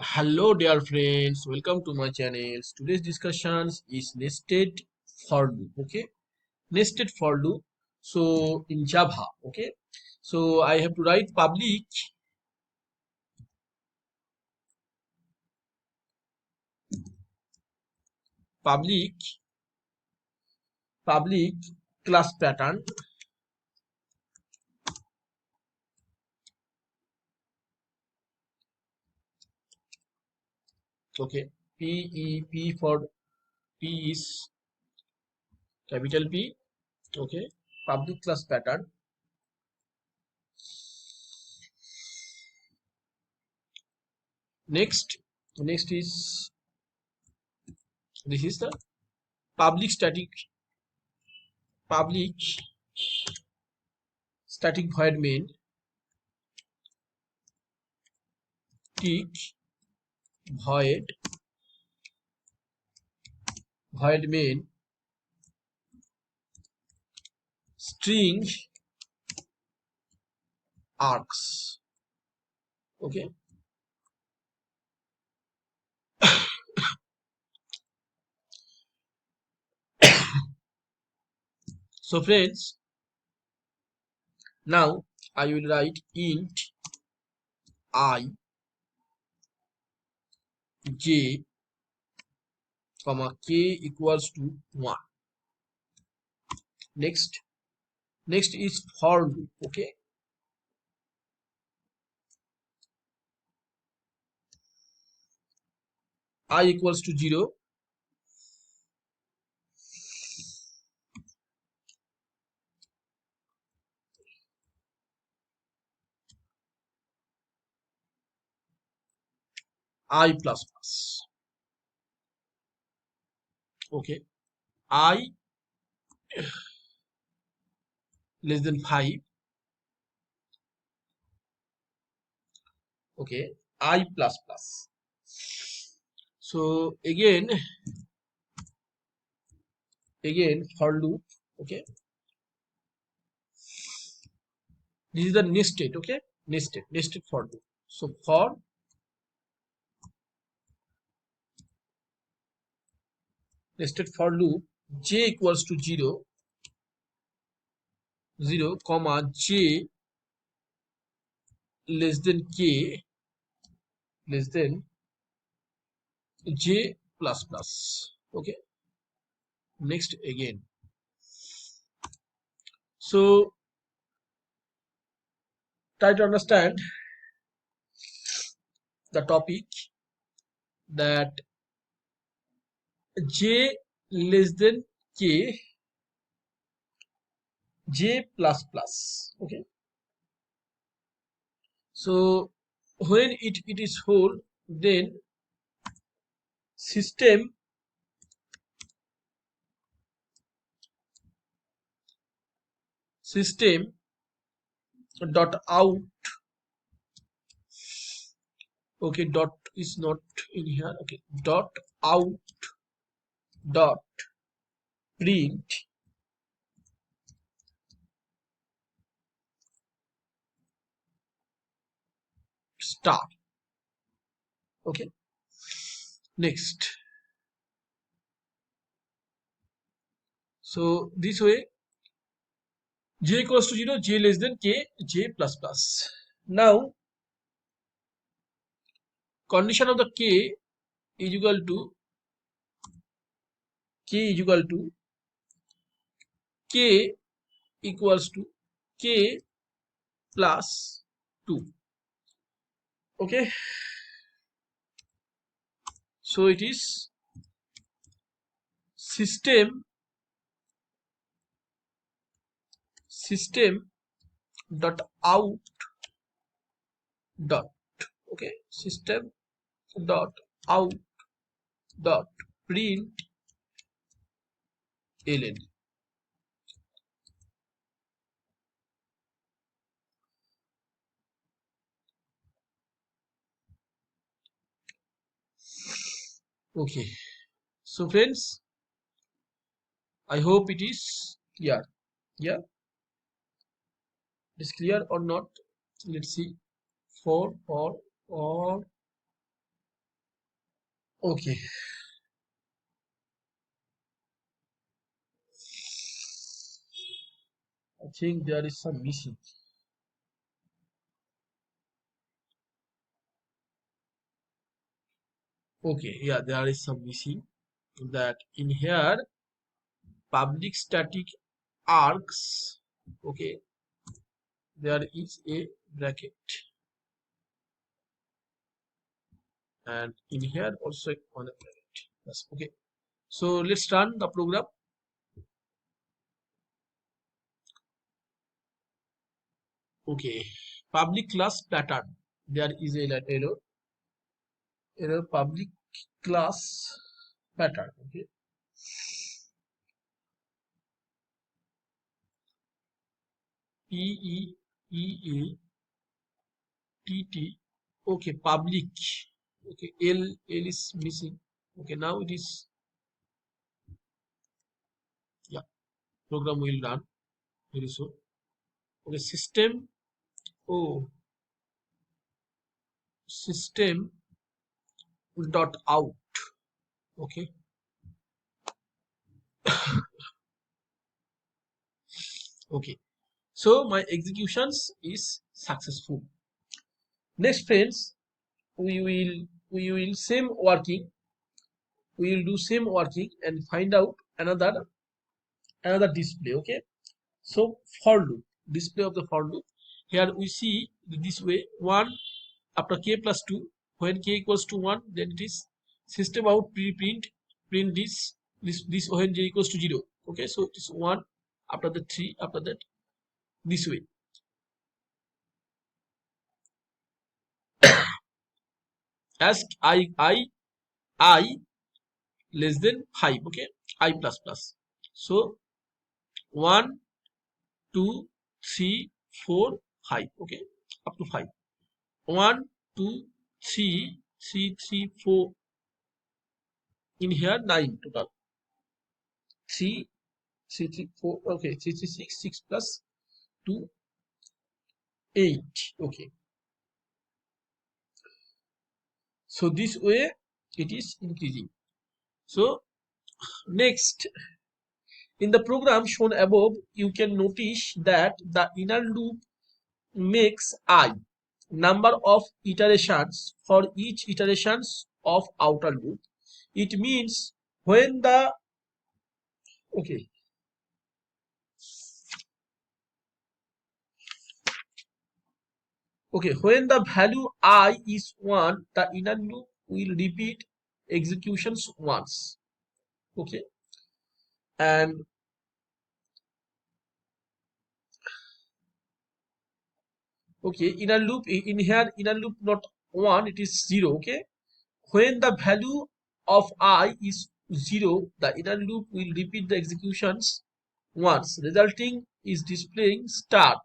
Hello dear friends, welcome to my channel. Today's discussions is nested for loop. Okay, nested for loop. So in Java, okay, so I have to write public public class pattern. Okay, P for P is capital P. Okay, public class pattern. Next is this is the public static public static void main tick void main string args. Okay, so friends, now I will write int I j comma k equals to 1. Next is for loop. Okay, I equals to 0, I plus plus. Okay, I less than 5. Okay, I plus plus. So again for loop. Okay, this is the nested. Okay, nested for loop. So for nested for loop, j equals to 0, 0 comma j less than k less than j plus plus. Okay, next again. So try to understand the topic that j less than k j plus plus. Okay, so when it is whole, then system system dot out. Okay, dot is not in here. Okay, dot out dot print star. Okay, next. So this way, j equals to 0, j less than k, j plus plus. Now condition of the k is equal to k equals to k plus 2. Okay, so it is system dot out dot. Okay, system dot out dot print ln. Okay, so friends, I hope it is clear. Yeah, it is clear or not? Let's see. For or Okay, I think there is some missing. Okay, yeah, there is some missing. That in here, public static arcs. Okay, there is a bracket, and in here also on a bracket. Yes, okay. So let's run the program. Okay, public class pattern. There is a error public class pattern. Okay, P E E A T T. Okay, public. Okay, L is missing. Okay, now it is, yeah. Program will run very soon. Okay, system. Oh, system dot out. Okay, okay. So my executions is successful. Next, friends, we will same working. We will do same working and find out another display. Okay. So for loop, display of the for loop. Here we see this way, 1 after k plus 2, when k equals to 1, then it is system out print this when j equals to 0. Okay, so it is 1 after the 3, after that this way. As I less than 5. Okay, I plus plus. So 1 2 3 4 5. Okay, up to 5. 1 2 3 3 3 4. In here 9 total. 3 3 3 4. Okay, 3 3 6 6 plus 2 8. Okay, so this way it is increasing. So next, in the program shown above, you can notice that the inner loop makes I number of iterations for each iterations of outer loop. It means when the, okay, okay, when the value I is 1, the inner loop will repeat executions once. Okay, and okay, inner loop in here, inner loop not 1, it is 0. Okay, when the value of I is 0, the inner loop will repeat the executions once, resulting is displaying star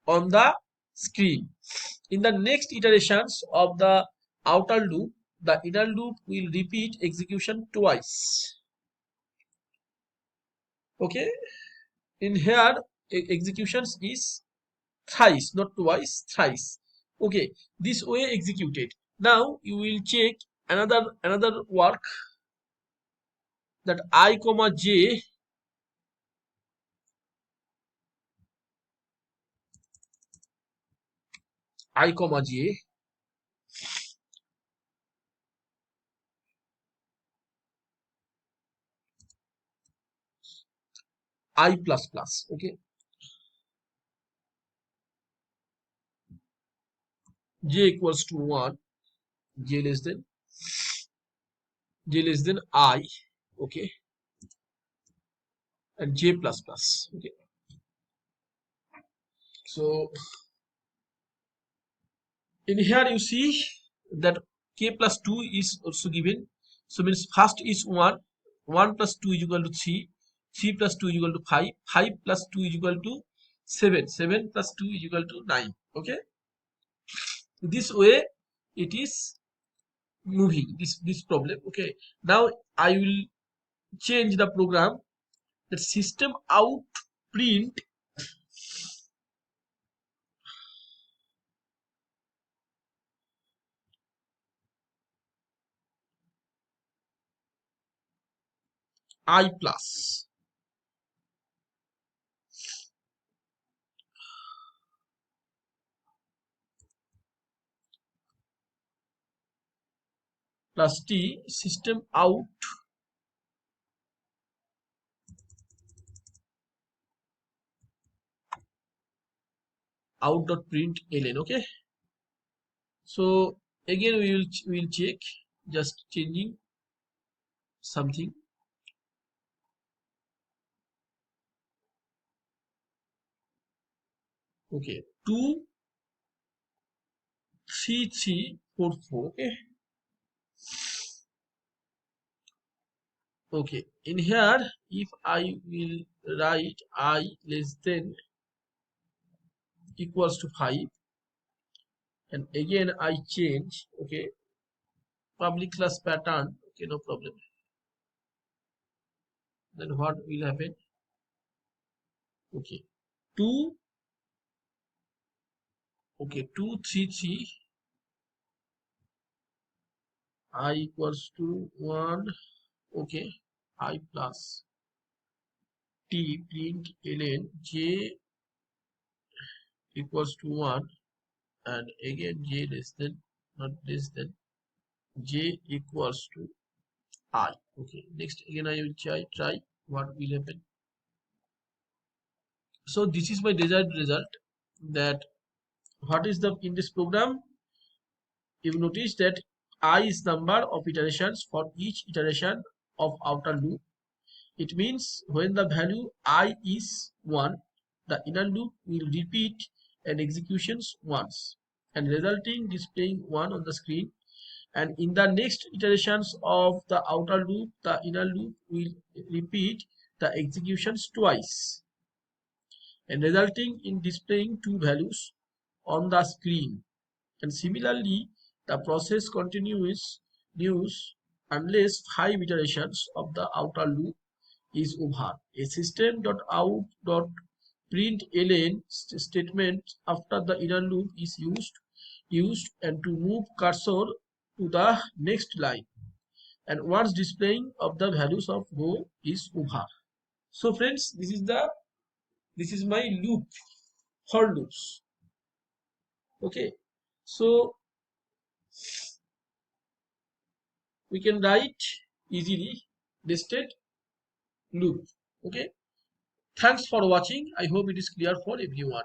on the screen. In the next iterations of the outer loop, the inner loop will repeat execution twice. Okay, in here executions is thrice, not twice, thrice. Okay, this way executed. Now you will check another work, that I comma j, I comma j, I plus plus. Okay, j equals to 1, j less than I. Okay, and j plus plus. Okay, so in here you see that k plus 2 is also given. So means first is 1, 1 plus 2 is equal to 3, 3 plus 2 is equal to 5, 5 plus 2 is equal to 7, 7 plus 2 is equal to 9. Okay, this way it is moving this problem. Okay, now I will change the program, that system out print I plus t system out dot print ln. Okay, so again we will check, just changing something. Okay, 23344. Okay, okay, in here if I will write I less than equals to 5, and again I change, okay, public class pattern, okay, no problem. Then what will happen? Okay, 2, okay, 233 I equals to 1, okay, I plus t print ln j equals to 1, and again j less than, not less than, j equals to I. Okay, next again I will try what will happen. So this is my desired result. That what is the in this program, you notice that I is number of iterations for each iteration of outer loop. It means when the value I is 1, the inner loop will repeat an executions once and resulting displaying 1 on the screen, and in the next iterations of the outer loop the inner loop will repeat the executions twice and resulting in displaying two values on the screen. And similarly, the process continues unless 5 iterations of the outer loop is over. A system.out.println statement after the inner loop is used and to move cursor to the next line, and once displaying of the values of go is over. So friends, this is my loop for loops. Okay, so we can write easily nested loop. Okay, thanks for watching. I hope it is clear for everyone.